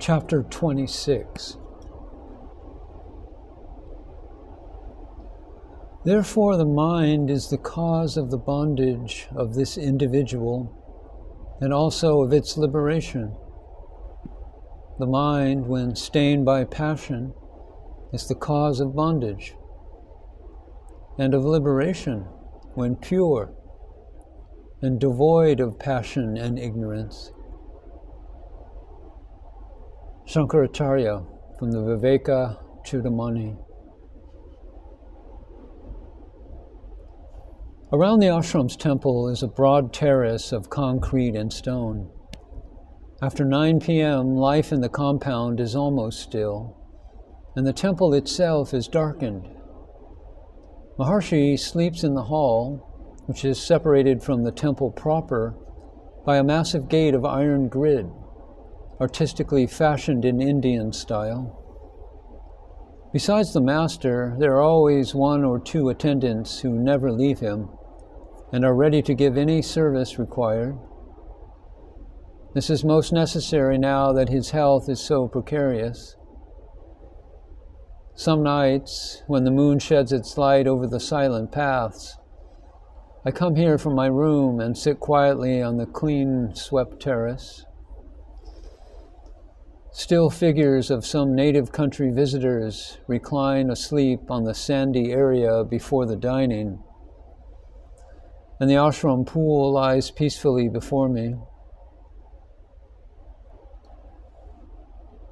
Chapter 26. Therefore, the mind is the cause of the bondage of this individual and also of its liberation. The mind, when stained by passion, is the cause of bondage and of liberation when pure and devoid of passion and ignorance. Shankaracharya from the Viveka Chudamani. Around the ashram's temple is a broad terrace of concrete and stone. After 9 p.m., life in the compound is almost still, and the temple itself is darkened. Maharshi sleeps in the hall, which is separated from the temple proper by a massive gate of iron grid, artistically fashioned in Indian style. Besides the master, there are always 1 or 2 attendants who never leave him and are ready to give any service required. This is most necessary now that his health is so precarious. Some nights, when the moon sheds its light over the silent paths, I come here from my room and sit quietly on the clean-swept terrace. Still figures of some native country visitors recline asleep on the sandy area before the dining, and the ashram pool lies peacefully before me.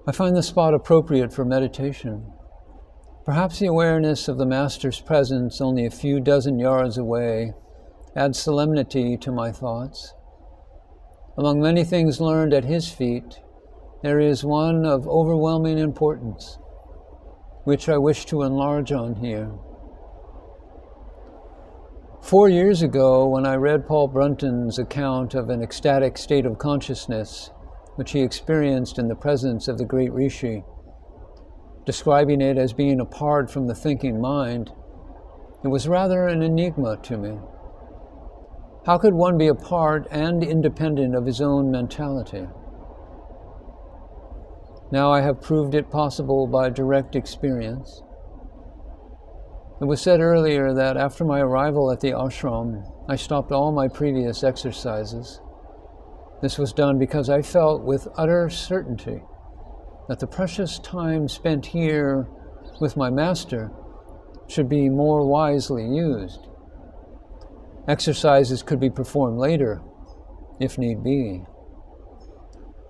I find the spot appropriate for meditation. Perhaps the awareness of the Master's presence only a few dozen yards away adds solemnity to my thoughts. Among many things learned at his feet, there is one of overwhelming importance, which I wish to enlarge on here. 4 years ago, when I read Paul Brunton's account of an ecstatic state of consciousness which he experienced in the presence of the great Rishi, describing it as being apart from the thinking mind, it was rather an enigma to me. How could one be apart and independent of his own mentality? Now I have proved it possible by direct experience. It was said earlier that after my arrival at the ashram, I stopped all my previous exercises. This was done because I felt with utter certainty that the precious time spent here with my master should be more wisely used. Exercises could be performed later, if need be.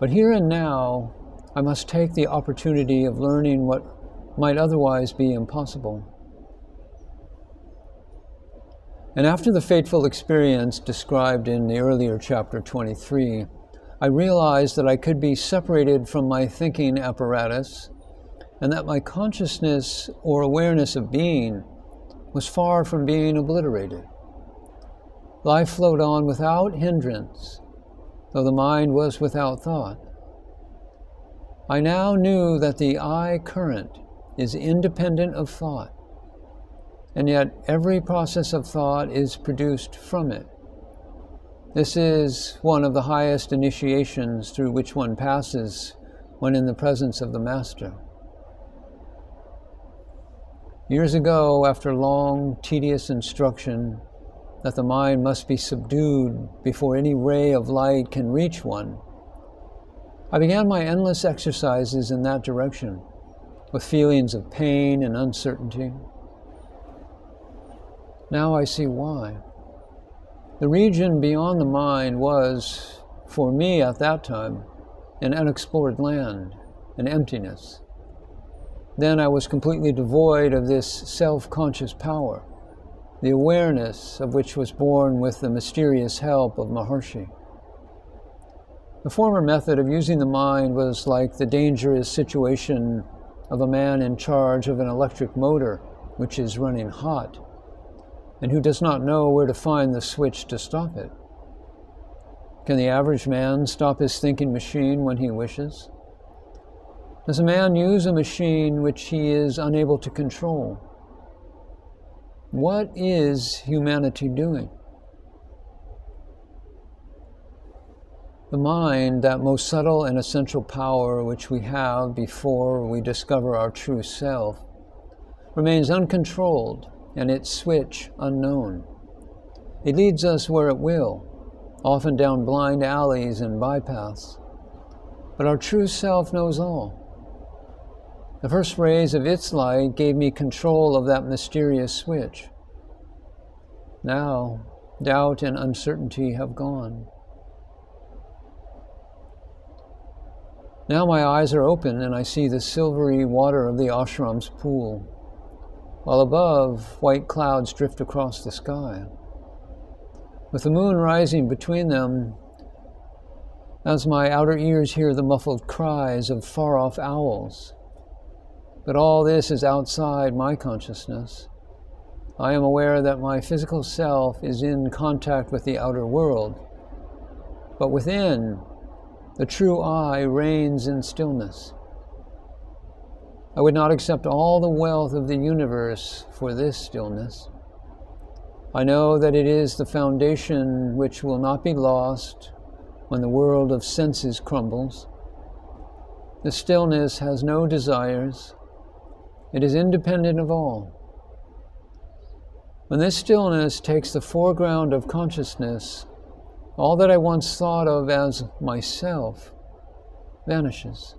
But here and now, I must take the opportunity of learning what might otherwise be impossible. And after the fateful experience described in the earlier chapter 23, I realized that I could be separated from my thinking apparatus and that my consciousness or awareness of being was far from being obliterated. Life flowed on without hindrance, though the mind was without thought. I now knew that the I current is independent of thought, and yet every process of thought is produced from it. This is one of the highest initiations through which one passes when in the presence of the Master. Years ago, after long, tedious instruction that the mind must be subdued before any ray of light can reach one, I began my endless exercises in that direction, with feelings of pain and uncertainty. Now I see why. The region beyond the mind was, for me at that time, an unexplored land, an emptiness. Then I was completely devoid of this self-conscious power, the awareness of which was born with the mysterious help of Maharshi. The former method of using the mind was like the dangerous situation of a man in charge of an electric motor which is running hot, and who does not know where to find the switch to stop it. Can the average man stop his thinking machine when he wishes? Does a man use a machine which he is unable to control? What is humanity doing? The mind, that most subtle and essential power which we have before we discover our true self, remains uncontrolled and its switch unknown. It leads us where it will, often down blind alleys and bypaths. But our true self knows all. The first rays of its light gave me control of that mysterious switch. Now, doubt and uncertainty have gone. Now my eyes are open and I see the silvery water of the ashram's pool, while above, white clouds drift across the sky. With the moon rising between them, as my outer ears hear the muffled cries of far-off owls. But all this is outside my consciousness. I am aware that my physical self is in contact with the outer world, but within, the true I reigns in stillness. I would not accept all the wealth of the universe for this stillness. I know that it is the foundation which will not be lost when the world of senses crumbles. The stillness has no desires. It is independent of all. When this stillness takes the foreground of consciousness, all that I once thought of as myself vanishes.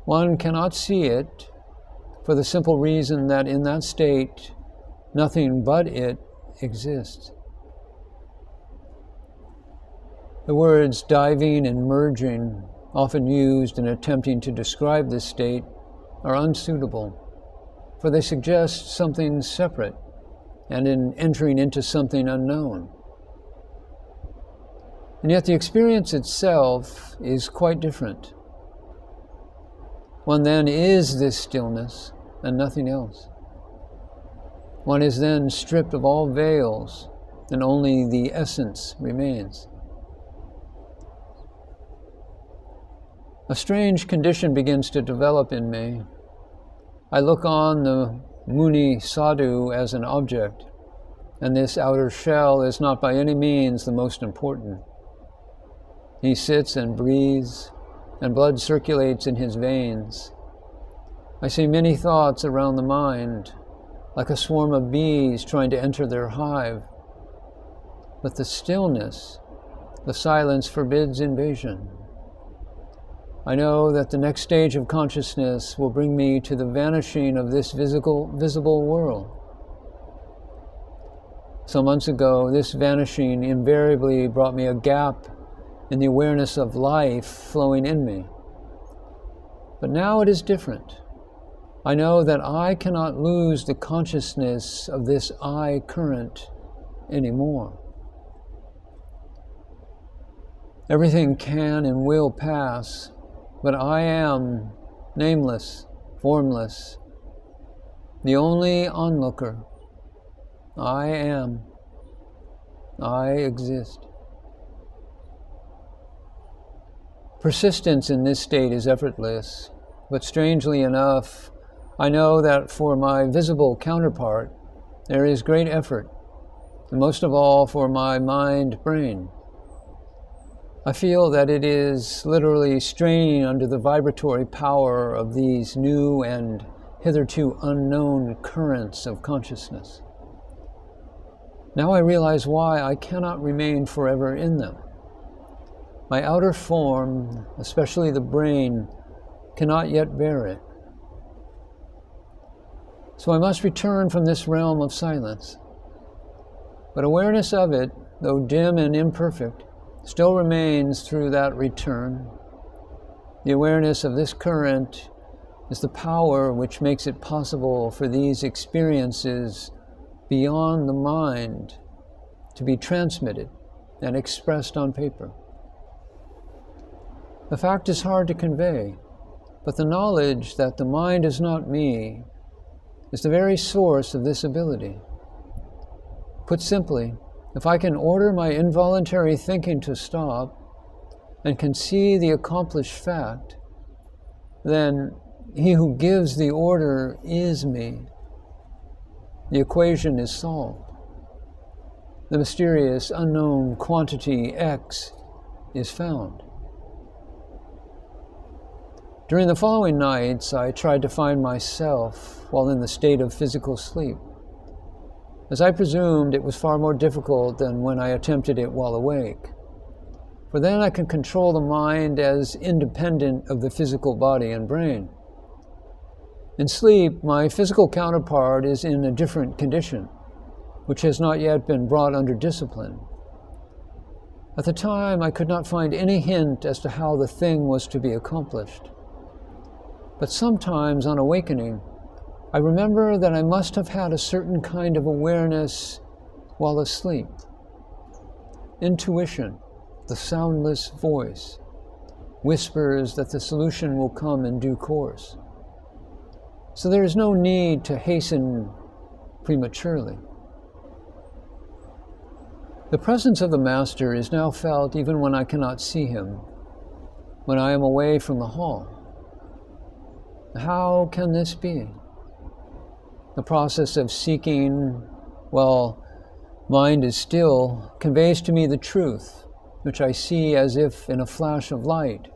One cannot see it for the simple reason that in that state, nothing but it exists. The words diving and merging, often used in attempting to describe this state, are unsuitable, for they suggest something separate and in entering into something unknown. And yet the experience itself is quite different. One then is this stillness and nothing else. One is then stripped of all veils, and only the essence remains. A strange condition begins to develop in me. I look on the Mouni Sadhu as an object, and this outer shell is not by any means the most important. He sits and breathes, and blood circulates in his veins. I see many thoughts around the mind, like a swarm of bees trying to enter their hive. But the stillness, the silence forbids invasion. I know that the next stage of consciousness will bring me to the vanishing of this visible world. Some months ago, this vanishing invariably brought me a gap in the awareness of life flowing in me. But now it is different. I know that I cannot lose the consciousness of this I current anymore. Everything can and will pass, but I am nameless, formless, the only onlooker. I am. I exist. Persistence in this state is effortless, but strangely enough, I know that for my visible counterpart, there is great effort, and most of all for my mind-brain. I feel that it is literally straining under the vibratory power of these new and hitherto unknown currents of consciousness. Now I realize why I cannot remain forever in them. My outer form, especially the brain, cannot yet bear it. So I must return from this realm of silence. But awareness of it, though dim and imperfect, still remains through that return. The awareness of this current is the power which makes it possible for these experiences beyond the mind to be transmitted and expressed on paper. The fact is hard to convey, but the knowledge that the mind is not me is the very source of this ability. Put simply, if I can order my involuntary thinking to stop and can see the accomplished fact, then he who gives the order is me. The equation is solved. The mysterious unknown quantity X is found. During the following nights, I tried to find myself while in the state of physical sleep. As I presumed, it was far more difficult than when I attempted it while awake. For then I can control the mind as independent of the physical body and brain. In sleep, my physical counterpart is in a different condition, which has not yet been brought under discipline. At the time, I could not find any hint as to how the thing was to be accomplished. But sometimes, on awakening, I remember that I must have had a certain kind of awareness while asleep. Intuition, the soundless voice, whispers that the solution will come in due course. So there is no need to hasten prematurely. The presence of the Master is now felt even when I cannot see him, when I am away from the hall. How can this be? The process of seeking, while mind is still, conveys to me the truth, which I see as if in a flash of light.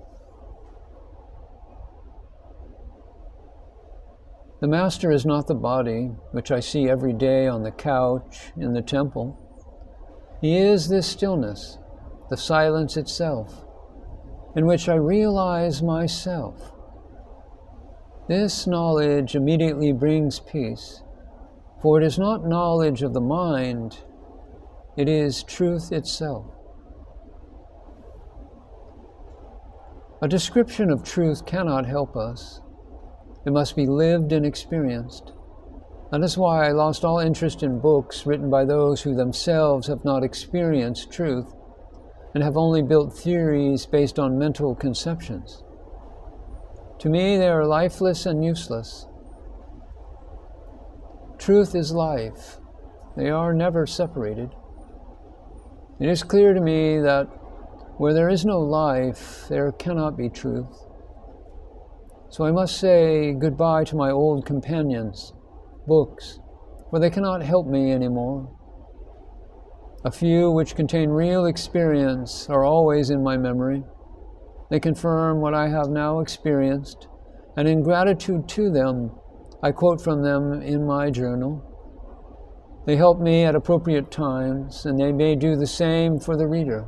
The Master is not the body, which I see every day on the couch in the temple. He is this stillness, the silence itself, in which I realize myself. This knowledge immediately brings peace, for it is not knowledge of the mind, it is truth itself. A description of truth cannot help us. It must be lived and experienced. That is why I lost all interest in books written by those who themselves have not experienced truth and have only built theories based on mental conceptions. To me, they are lifeless and useless. Truth is life. They are never separated. It is clear to me that where there is no life, there cannot be truth. So I must say goodbye to my old companions, books, for they cannot help me anymore. A few which contain real experience are always in my memory. They confirm what I have now experienced, and in gratitude to them, I quote from them in my journal. They help me at appropriate times, and they may do the same for the reader.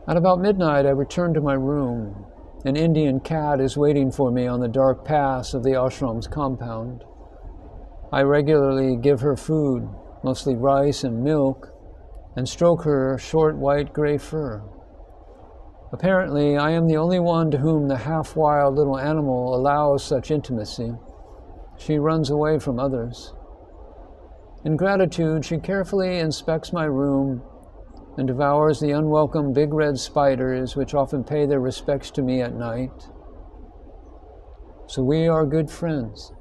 At about midnight, I return to my room. An Indian cat is waiting for me on the dark paths of the ashram's compound. I regularly give her food, mostly rice and milk, and stroke her short white-gray fur. Apparently, I am the only one to whom the half-wild little animal allows such intimacy. She runs away from others. In gratitude, she carefully inspects my room and devours the unwelcome big red spiders which often pay their respects to me at night. So we are good friends.